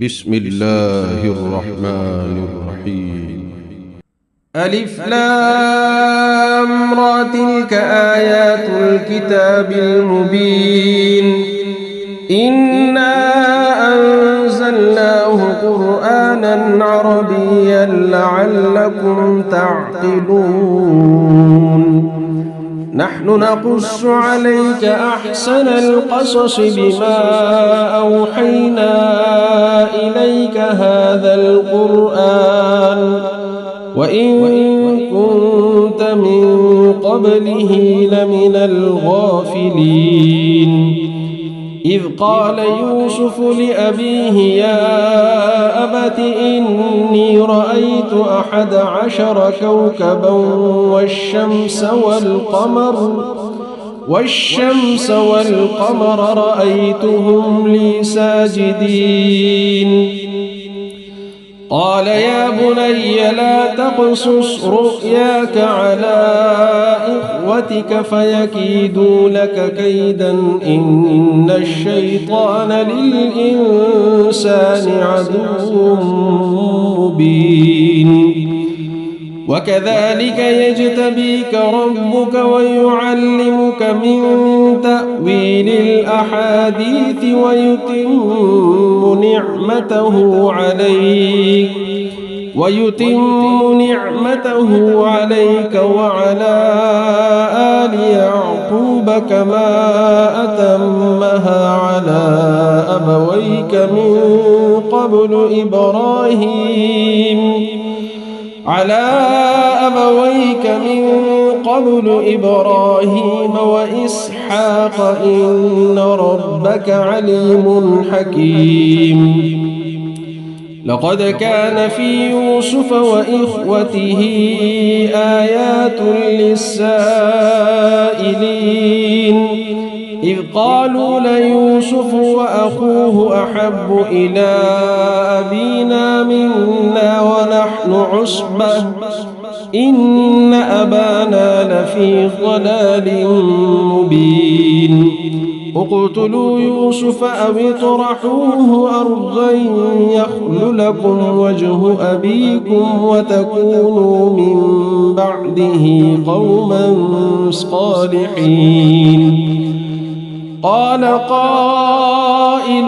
بسم الله الرحمن الرحيم. ألف لام را تلك آيات الكتاب المبين إنا أنزلناه قرآنا عربيا لعلكم تعقلون نحن نقص عليك أحسن القصص بما أوحينا إليك هذا القرآن وإن كنت من قبله لمن الغافلين إذ قال يوسف لأبيه يا أبت إني رأيت 11 كوكبا والشمس والقمر رأيتهم لي ساجدين قال يا بني لا تقصص رؤياك على إخوتك فيكيدوا لك كيدا إن الشيطان للإنسان عدو مبين وكذلك يجتبيك ربك ويعلمك من تأويل الأحاديث ويتم نعمته عليك وعلى آل يعقوب كما أتمها على أبويك من قبل إبراهيم وإسحاق إن ربك عليم حكيم لقد كان في يوسف وإخوته آيات للسائلين إذ قالوا ليوسف وأخوه أحب إلى أبينا منا ونحن عصبة إن أبانا لفي ضلال مبين اقتلوا يوسف أو اطرحوه أرضا يخل لكم وجه أبيكم وتكونوا من بعده قوما صالحين قال قائل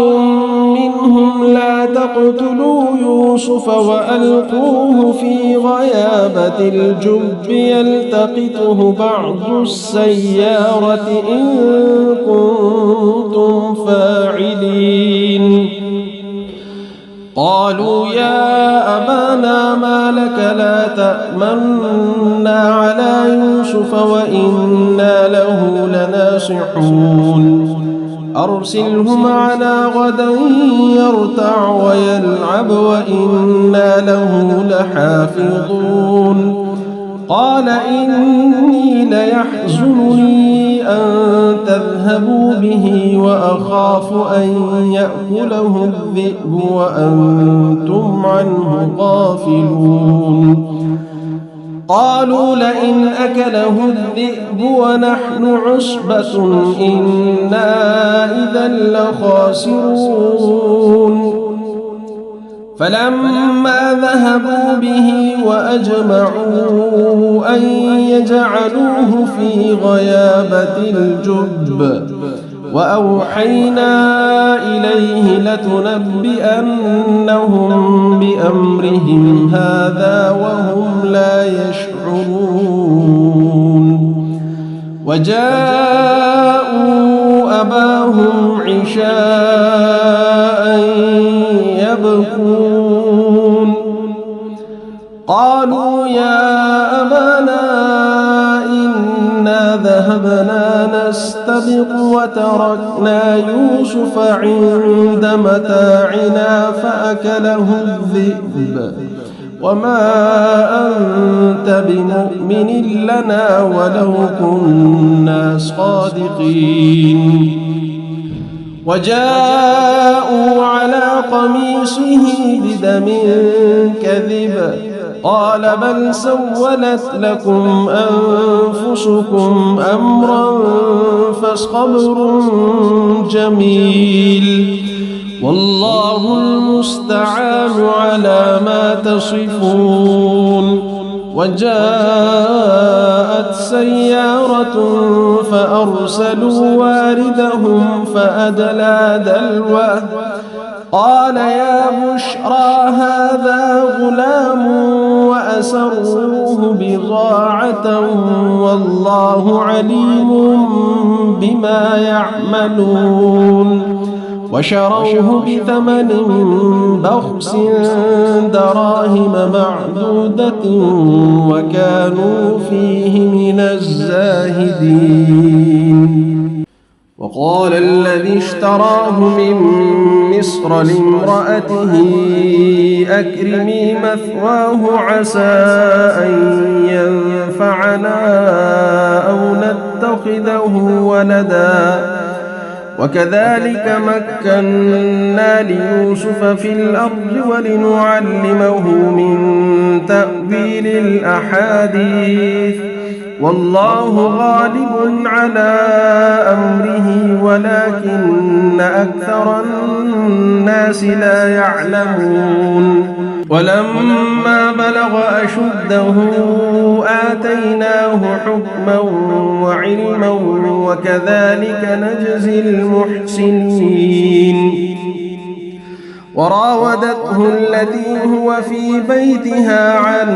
منهم لا تقتلوا يوسف وألقوه في غيابة الجب يلتقطه بعض السيارة إن كنتم فاعلين قالوا يا أبانا ما لك لا تأمنا على يوسف وإنا له لناصحون أرسله معنا غدا يرتع ويلعب وإنا له لحافظون قال إني ليحزنني أن تذهبوا به وأخاف أن يأكله الذئب وأنتم عنه غافلون قالوا لئن أكله الذئب ونحن عصبة إنا إذا لخاسرون فلما ذهبوا به وأجمعوا أن يجعلوه في غيابة الجب وأوحينا إليه لتنبئنهم بأمرهم هذا وهم لا يشعرون وجاءوا أباهم عشاء يبكون قالوا يا أبانا إنا ذهبنا نستبق وتركنا يوسف عند متاعنا فأكله الذئب وما أنت بمؤمن لنا ولو كنا صادقين وجاءوا على قميصه بدم كذب قال بل سولت لكم أنفسكم أمرا فصبر جميل والله المستعان على ما تصفون. وجاءت سيارة فأرسلوا واردهم فأدلى دلوه قال يا بشرى هذا غلام وأسروه بضاعة والله عليم بما يعملون. وشروه بثمن بخس دراهم معدودة وكانوا فيه من الزاهدين. وقال الذي اشتراه من مصر لامرأته أكرمي مثواه عسى أن ينفعنا أو نتخذه ولدا وكذلك مكنا ليوسف في الأرض ولنعلمه من تأويل الأحاديث والله غالب على أمره ولكن أكثر الناس لا يعلمون. ولما بلغ أشده آتيناه حكما وعلما وكذلك نجزي المحسنين. وراودته التي هو في بيتها عن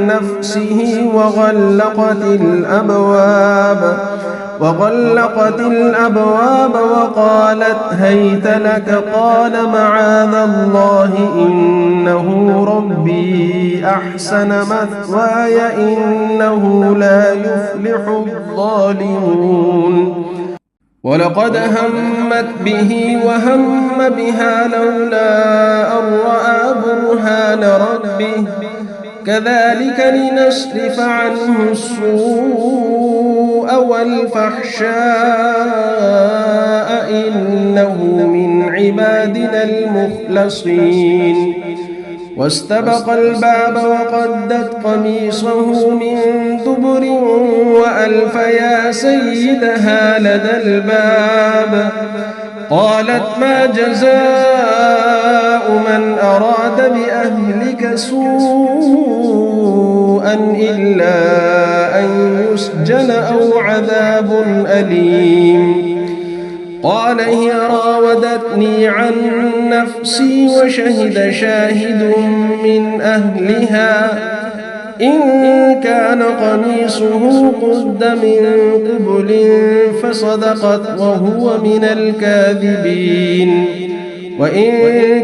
نفسه وغلقت الأبواب وقالت هيت لك قال معاذ الله إنه ربي أحسن مثواي إنه لا يفلح الظالمون. ولقد همت به وهم بها لولا أن رأى برهان ربه كذلك لنصرف عنه السوء والفحشاء إنه من عبادنا المخلصين. واستبق الباب وقدت قميصه من دبر وألف يا سيدها لدى الباب قالت ما جزاء من أراد بأهلك سوءا إلا أن يسجن أو عذاب أليم. قال هي راودتني عن نفسي وشهد شاهد من أهلها إن كان قميصه قد من قبل فصدقت وهو من الكاذبين وإن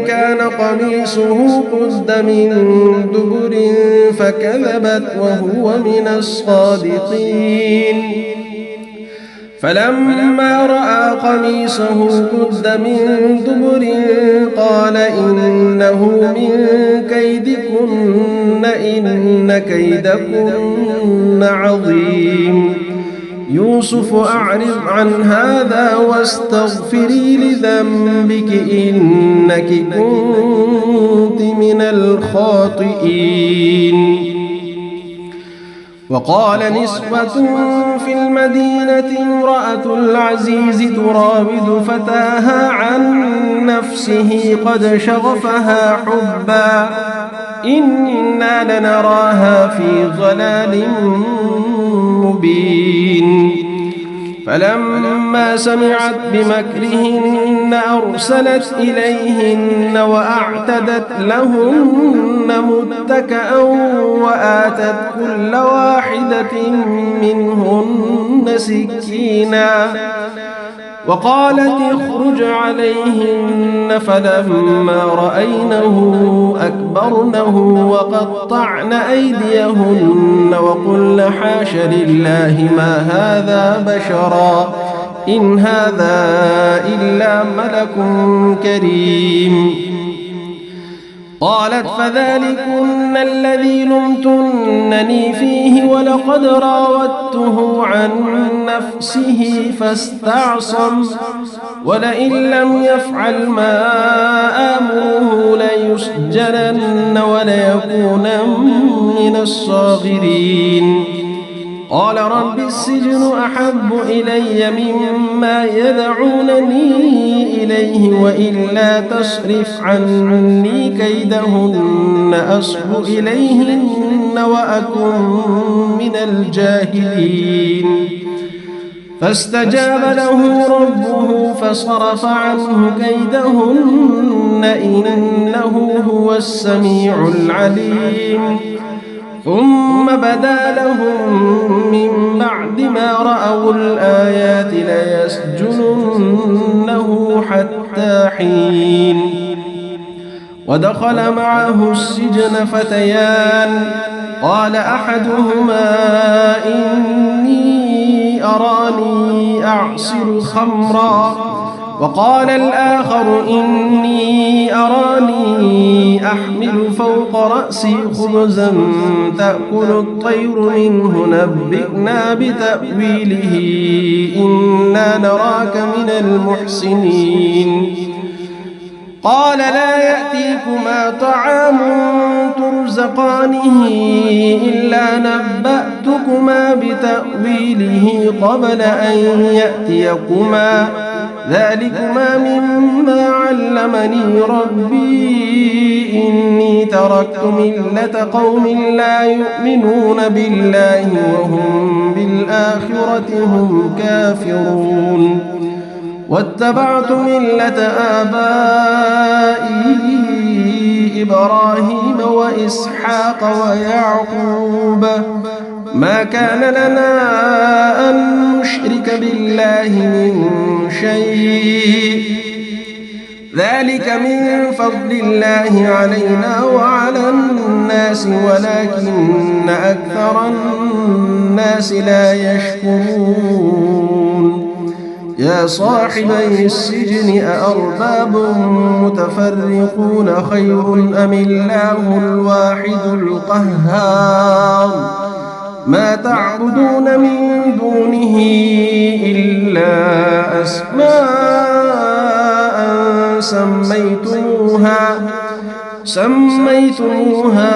كان قميصه قد من دبر فكذبت وهو من الصادقين. فلما رأى قميصه قد من دبر قال إنه من كيدكن إن كيدكن عظيم. يوسف أعرض عن هذا واستغفري لذنبك إنك كنت من الخاطئين. وقال نسوة في المدينة امرأة العزيز تراود فتاها عن نفسه قد شغفها حبا إنا لنراها في ضلال مبين. فلما سمعت بمكرهن أرسلت إليهن وأعتدت لهن متكأ وآتت كل واحدة منهن سكينا وقالت اخرج عليهن فلما رأينه أكبرنه وقطعن أيديهن وقلن حاش لله ما هذا بشرا إن هذا إلا ملك كريم. قالت فذلكن الذي لمتنني فيه ولقد راودته عن نفسه فاستعصم ولئن لم يفعل ما آمره ليسجنن وليكون من الصاغرين. قال رب السجن أحب إلي مما يدعونني إليه وإلا تصرف عني كيدهن أصب إليهن وأكن من الجاهلين فاستجاب له ربه فصرف عنه كيدهن إنه هو السميع العليم ثم بدا لهم من بعد ما رأوا الآيات ليسجننه حتى حين ودخل معه السجن فتيان قال أحدهما إني أراني أعصر خمرا وقال الآخر إني أراني أحمل فوق رأسي خبزا تأكل الطير منه نبئنا بتأويله إنا نراك من المحسنين قال لا يأتيكما طعام ترزقانه إلا نبأتكما بتأويله قبل أن يأتيكما ذلكما مما علمني ربي إني تركت ملة قوم لا يؤمنون بالله وهم بالآخرة هم كافرون واتبعت ملة آبائي إبراهيم وإسحاق ويعقوب ما كان لنا أن نشرك بالله من شيء ذلك من فضل الله علينا وعلى الناس ولكن أكثر الناس لا يشكرون يا صاحبي السجن أأرباب متفرقون خير أم الله الواحد القهار ما تعبدون من دونه إلا أسماء سميتموها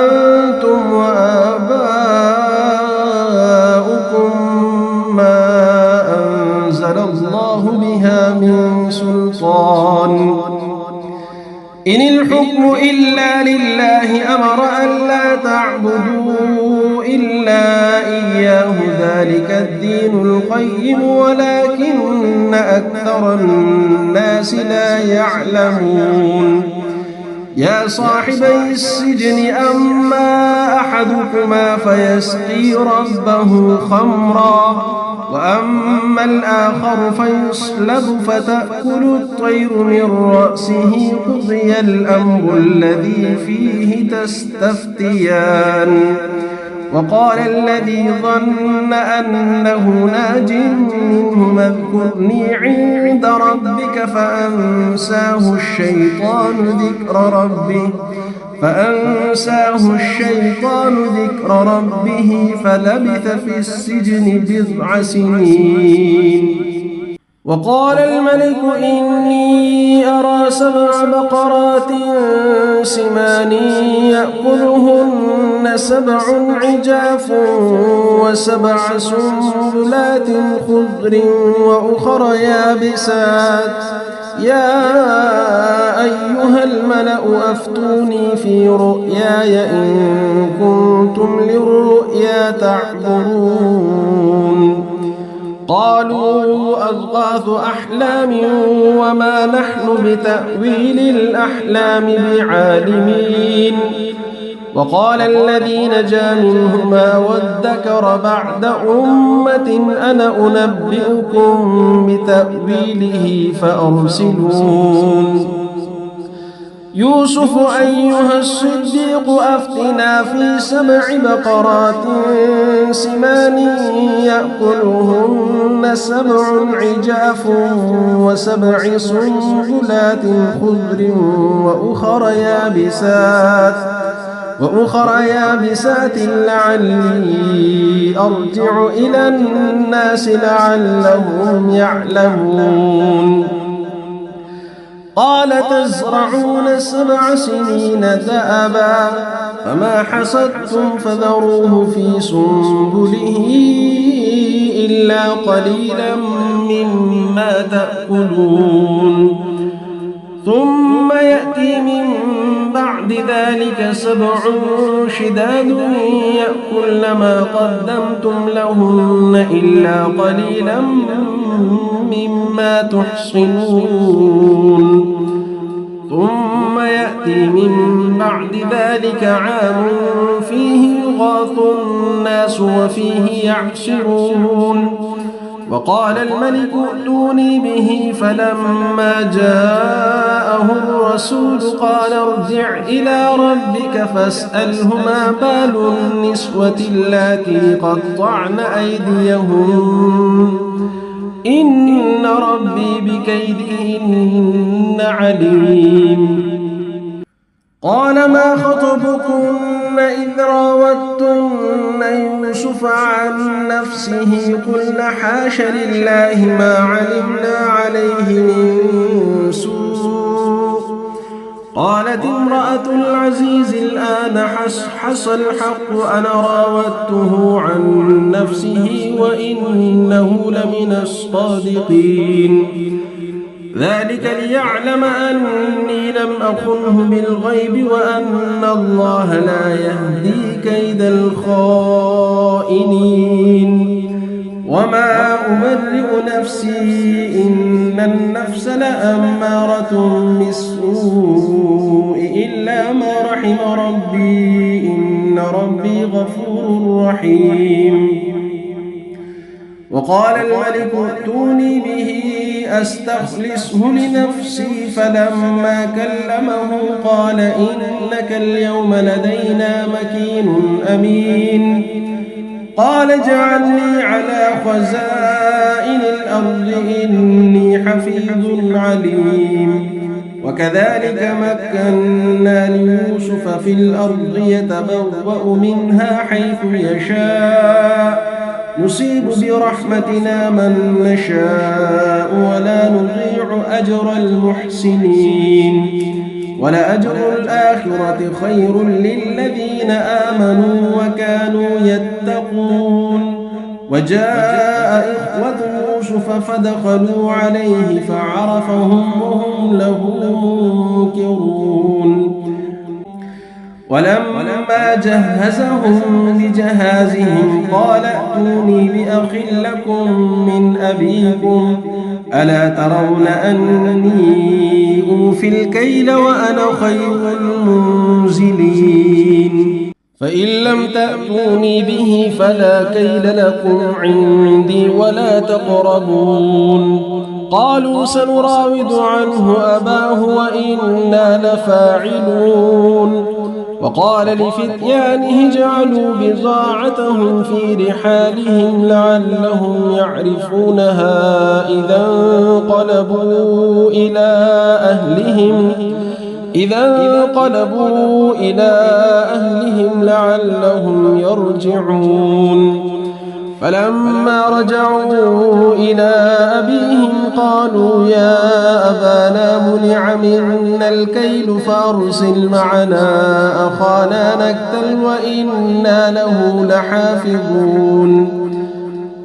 أنتم وآباؤكم ما أنزل الله بها من سلطان إن الحكم إلا لله أمر ألا تعبدوا إلا إياه ذلك الدين القيم ولكن أكثر الناس لا يعلمون يا صاحبي السجن أما أحدكما فيسقي ربه خمرا وأما الآخر فيصلب فتأكل الطير من رأسه قضي الأمر الذي فيه تستفتيان وقال الذي ظن أنه ناج منه اذكرني عند ربك فأنساه الشيطان ذكر ربه فلبث في السجن بضع سنين وقال الملك إني أرى 7 بقرات سمان يأكلهن 7 عجاف و7 سنبلات خضر وأخر يابسات يا أيها الملأ أفتوني في رؤياي إن كنتم للرؤيا تعبرون قالوا أضغاث أحلام وما نحن بتأويل الأحلام بعالمين وقال الذي نجا منهما وادكر بعد أمة أنا أنبئكم بتأويله فأرسلون يوسف أيها الصديق أفتنا في 7 بقرات سمان يأكلهن 7 عجاف و7 سنبلات خضر وأخر يابسات لعلي أرجع إلى الناس لعلهم يعلمون قال تزرعون 7 سنين دأبا فما حصدتم فذروه في سنبله إلا قليلا مما تأكلون ثم يأتي من بعد ذلك 7 شداد يأكلن ما قدمتم لهن إلا قليلا مما تحصنون ثم يأتي من بعد ذلك عام فيه يغاث الناس وفيه يعصرون وقال الملك ائتوني به فلما جاءه الرسول قال ارجع إلى ربك فاسأله ما بال النسوة اللاتي قطعن أيديهن إن ربي بكيدهن عليم قال ما خطبكن إذ راوتن يوسف عن نفسه قلن حاش لله ما علمنا عليه من سوء قالت امرأة العزيز الآن حص الحق أنا راودته عن نفسه وإنه لمن الصادقين ذلك ليعلم أني لم أخنه بالغيب وأن الله لا يهدي كيد الخائنين وما أبرئ نفسي إن النفس لأمارة بالسوء إلا ما رحم ربي إن ربي غفور رحيم وقال الملك ائتوني به أستخلصه لنفسي فلما كلمه قال إنك اليوم لدينا مكين أمين قال اجعلني على خزائن الأرض إني حفيظ عليم وكذلك مكنا ليوسف في الأرض يتبوأ منها حيث يشاء نصيب برحمتنا من نشاء ولا نضيع أجر المحسنين ولأجر الآخرة خير للذين آمنوا وكانوا يتقون وجاء إخوة يوسف فدخلوا عليه فعرفهم وهم له منكرون ولما جهزهم بجهازهم قال ائتوني بأخ لكم من أبيكم ألا ترون أني أوفي الكيل وأنا خير المنزلين فإن لم تأتوني به فلا كيل لكم عندي ولا تقربون قالوا سنراود عنه أباه وإنا لفاعلون وقال لفتيانه اجعلوا بضاعتهم في رحالهم لعلهم يعرفونها إذا انقلبوا إلى أهلهم لعلهم يرجعون فلما رجعوا إلى أبيهم قالوا يا أبانا منع منا الكيل فأرسل معنا أخانا نكتل وإنا له لحافظون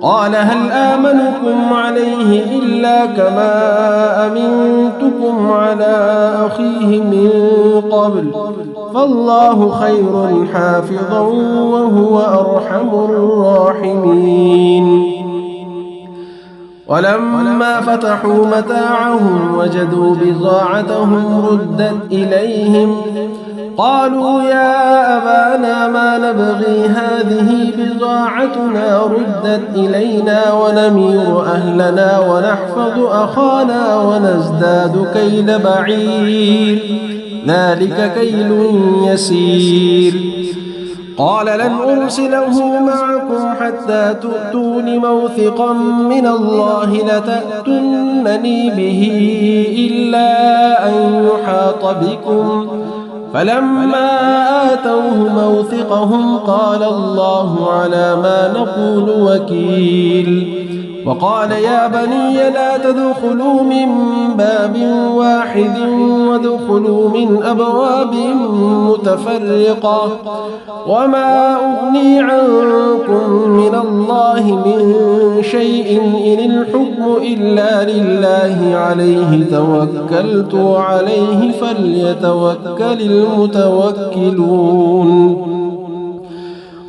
قال هل آمنكم عليه إلا كما أمنتكم على أخيه من قبل فالله خير حافظا وهو أرحم الراحمين ولما فتحوا متاعهم وجدوا بضاعتهم ردت إليهم قالوا يا أبانا ما نبغي هذه بضاعتنا ردت إلينا ونمير أهلنا ونحفظ أخانا ونزداد كيل بعير ذلك كيل يسير قال لن أرسله معكم حتى تؤتون موثقا من الله لتأتونني به إلا أن يحاط بكم فلما آتوه موثقهم قال الله على ما نقول وكيل وقال يا بني لا تدخلوا من باب واحد وادخلوا من أبواب متفرقة وما أغني عنكم من الله من شيء إن الحكم إلا لله عليه توكلت وعليه فليتوكل المتوكلون.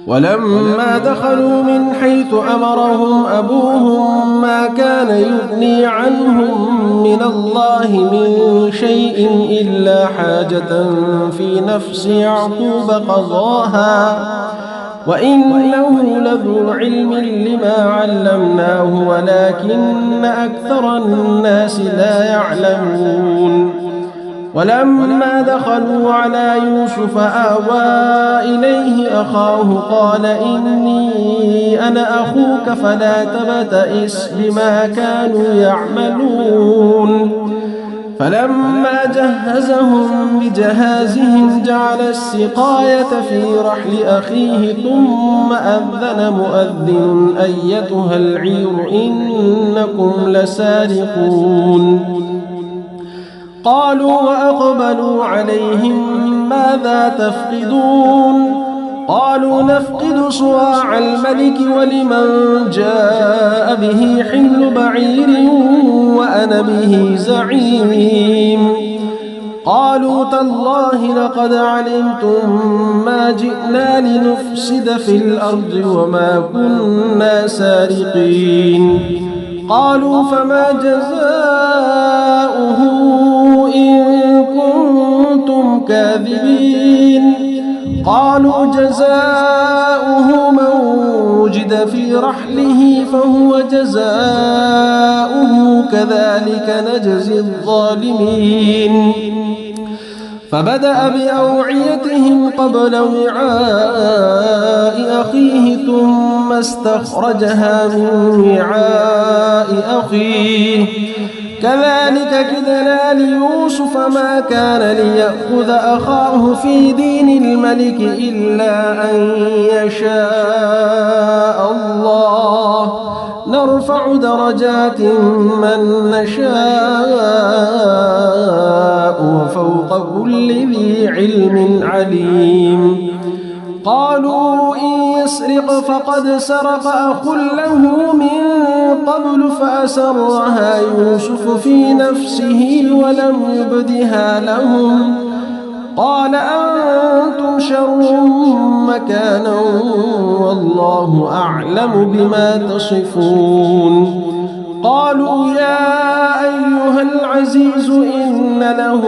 ولما دخلوا من حيث أمرهم أبوهم ما كان يغني عنهم من الله من شيء إلا حاجة في نفس يعقوب قضاها وإنه لذو علم لما علمناه ولكن أكثر الناس لا يعلمون. ولما دخلوا على يوسف آوى إليه أخاه قال إني أنا أخوك فلا تبتئس بما كانوا يعملون. فلما جهزهم بجهازهم جعل السقاية في رحل أخيه ثم أذن مؤذن أيتها العير إنكم لسارقون. قالوا وأقبلوا عليهم ماذا تفقدون؟ قالوا نفقد صواع الملك ولمن جاء به حمل بعير وأنا به زعيم. قالوا تالله لقد علمتم ما جئنا لنفسد في الأرض وما كنا سارقين. قالوا فما جزاؤه إن كنتم كاذبين؟ قالوا جزاؤه من وجد في رحله فهو جزاؤه كذلك نجزي الظالمين. فبدأ بأوعيتهم قبل وعاء أخيه ثم استخرجها من وعاء أخيه كذلك كدنا ليوسف ما كان ليأخذ أخاه في دين الملك إلا أن يشاء الله نرفع درجات من نشاء وفوق كل ذي علم عليم. قالوا إن يسرق فقد سرق أخ له من قبل فأسرها يوسف في نفسه ولم يبدها لهم. قال أنتم شر مكانا والله أعلم بما تصفون. قالوا يا أيها العزيز إن له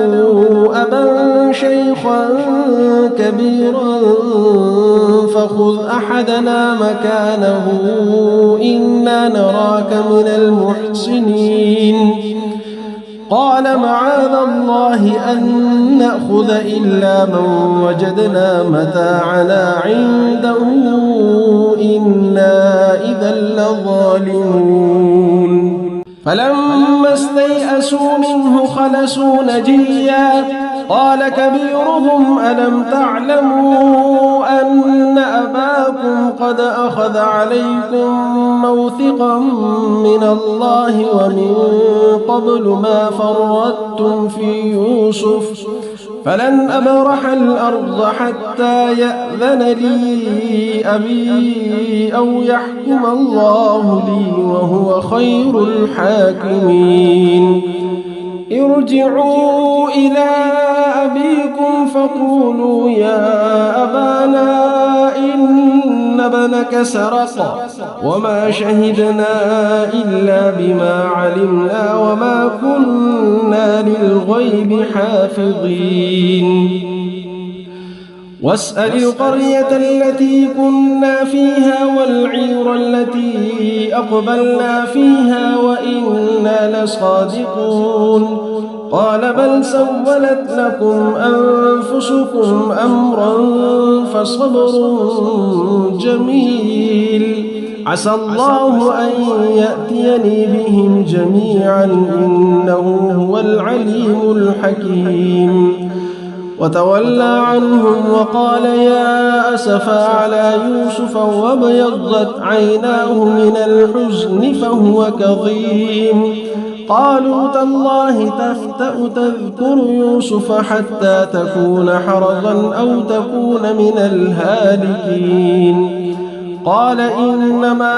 أبا شيخا كبيرا فخذ أحدنا مكانه إنا نراك من المحسنين. قال معاذ الله أن نأخذ إلا من وجدنا متاعنا عنده إنا إذا لظالمون. فلما استيئسوا منه خلصوا نجيا قال كبيرهم ألم تعلموا أن أباكم قد أخذ عليكم موثقا من الله ومن قبل ما فرطتم في يوسف فلن أبرح الأرض حتى يأذن لي أبي أو يحكم الله لي وهو خير الحاكمين. ارجعوا إلى أبيكم فقولوا يا أبانا إن ابنك سرق وما شهدنا إلا بما علمنا وما كنا للغيب حافظين. واسأل القرية التي كنا فيها والعير التي أقبلنا فيها وإنا لصادقون. قال بل سولت لكم أنفسكم أمرا فصبر جميل عسى الله أن يأتيني بهم جميعا إنه هو العليم الحكيم. وتولى عنهم وقال يا أسفا على يوسف وابيضت عيناه من الحزن فهو كظيم. قالوا تالله تفتأ تذكر يوسف حتى تكون حرضا أو تكون من الهالكين. قال إنما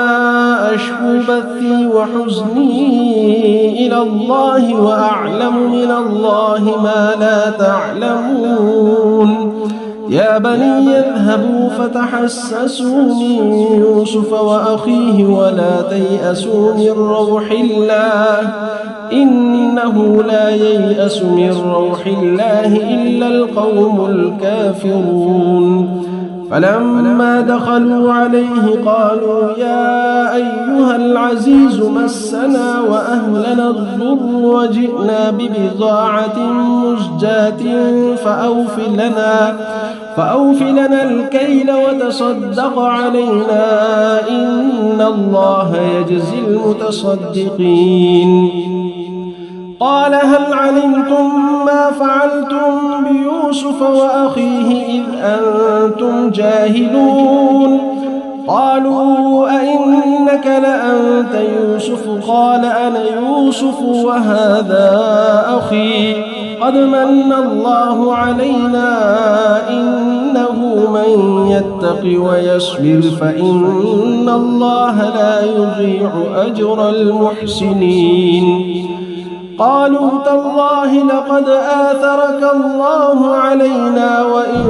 أشكو بثي وحزني إلى الله وأعلم من الله ما لا تعلمون. يا بني اذهبوا فتحسسوا من يوسف وأخيه ولا تيأسوا من روح الله إنه لا ييأس من روح الله إلا القوم الكافرون. فلما دخلوا عليه قالوا يا أيها العزيز مسنا وأهلنا الضر وجئنا ببضاعة مزجاة فأوف لنا الكيل وتصدق علينا إن الله يجزي المتصدقين. قال هل علمتم ما فعلتم بيوسف وأخيه إذ أنتم جاهلون؟ قالوا أئنك لأنت يوسف؟ قال أنا يوسف وهذا أخي قد من الله علينا إنه من يتق ويصبر فإن الله لا يضيع أجر المحسنين. قالوا تالله لقد آثرك الله علينا وإن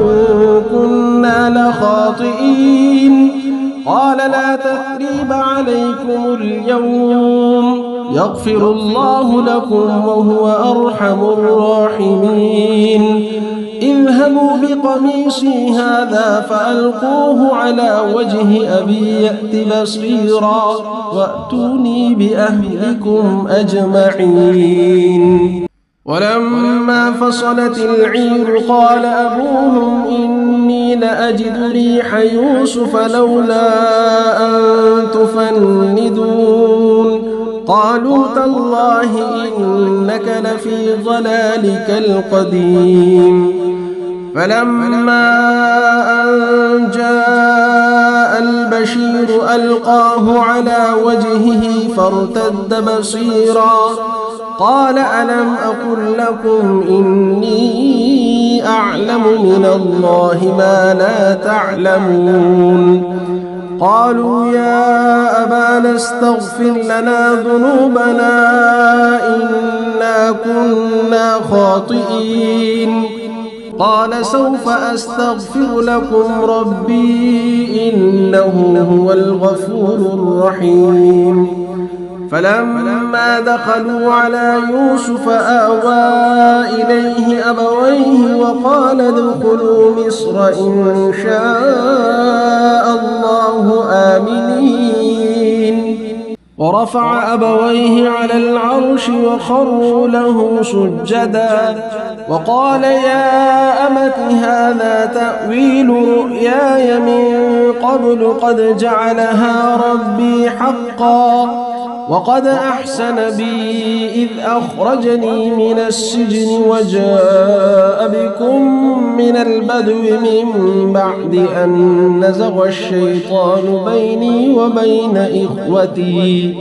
كنا لخاطئين. قال لا تثريب عليكم اليوم يغفر الله لكم وهو أرحم الراحمين. اذهبوا بقميصي هذا فألقوه على وجه أبي يأت بصيرا وأتوني بأهلكم أجمعين. ولما فصلت العير قال أبوهم إني لأجد ريح يوسف لولا أن تفندون. قالوا تالله إنك لفي ضلالك القديم. فلما أن جاء البشير ألقاه على وجهه فارتد بصيرا قال ألم أقل لكم إني أعلم من الله ما لا تعلمون. قالوا يا أبانا استغفر لنا ذنوبنا إنا كنا خاطئين. قال سوف أستغفر لكم ربي إنه هو الغفور الرحيم. فلما دخلوا على يوسف آوى إليه أبويه وقال ادخلوا مصر إن شاء الله آمنين. ورفع أبويه على العرش وخروا له سجدا وقال يا أمت هذا تأويل رؤياي من قبل قد جعلها ربي حقا وقد أحسن بي إذ أخرجني من السجن وجاء بكم من البدو من بعد أن نزغ الشيطان بيني وبين إخوتي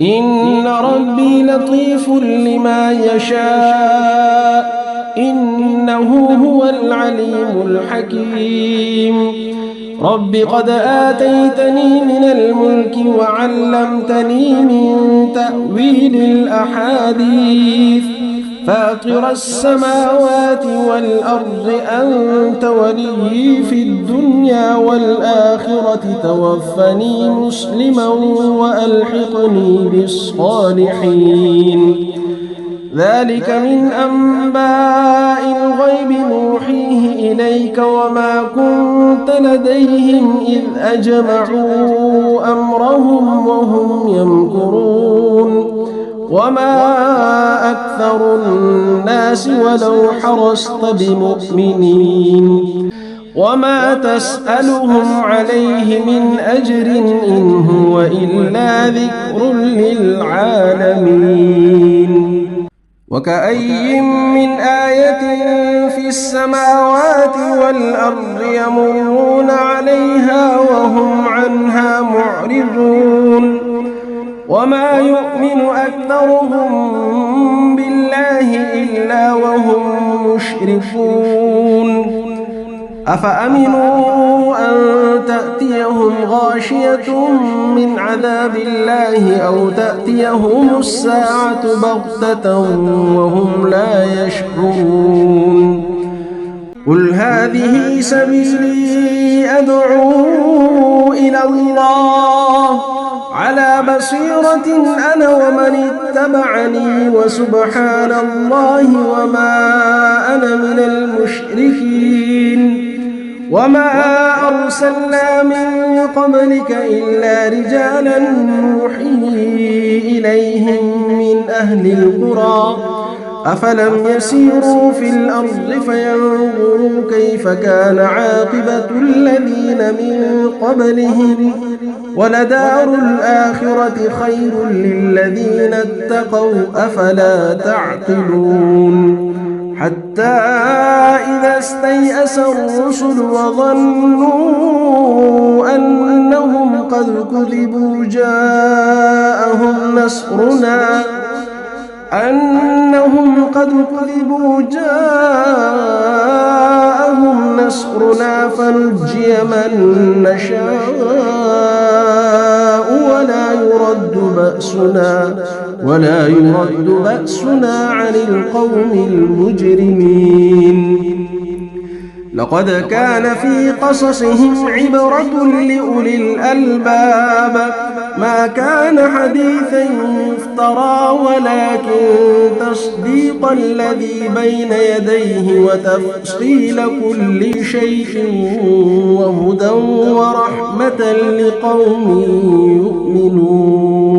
إن ربي لطيف لما يشاء إنه هو العليم الحكيم. رب قد آتيتني من الملك وعلمتني من تأويل الأحاديث فاطر السماوات والأرض أنت ولي في الدنيا والآخرة توفني مسلما وألحقني بالصالحين. ذلك من أنباء الغيب نوحيه إليك وما كنت لديهم إذ أجمعوا أمرهم وهم يمكرون. وما أكثر الناس ولو حرصت بمؤمنين وما تسألهم عليه من أجر إن هو إلا ذكر للعالمين. وكأي من آية في السماوات والأرض يمرون عليها وهم عنها معرضون وما يؤمن أكثرهم بالله إلا وهم مشركون أفأمنوا أن تأتيهم غاشية من عذاب الله أو تأتيهم الساعة بغتة وهم لا يشعرون قل هذه سبيلي أدعو إلى الله على بصيرة أنا ومن اتبعني وسبحان الله وما أنا من المشركين وما أرسلنا من قبلك إلا رجالا نوحي إليهم من أهل القرى أفلم يسيروا في الأرض فينظروا كيف كان عاقبة الذين من قبلهم ولدار الآخرة خير للذين اتقوا أفلا تعقلون حتى إذا استيأس الرسل وظنوا أنهم قد كذبوا جاءهم نصرنا فنجي من نشاء ولا يرد بأسنا عن القوم المجرمين لقد كان في قصصهم عبرة لأولي الألباب ما كان حديثا يفترى ولكن تصديق الذي بين يديه وتفصيل كل شيء وهدى ورحمة لقوم يؤمنون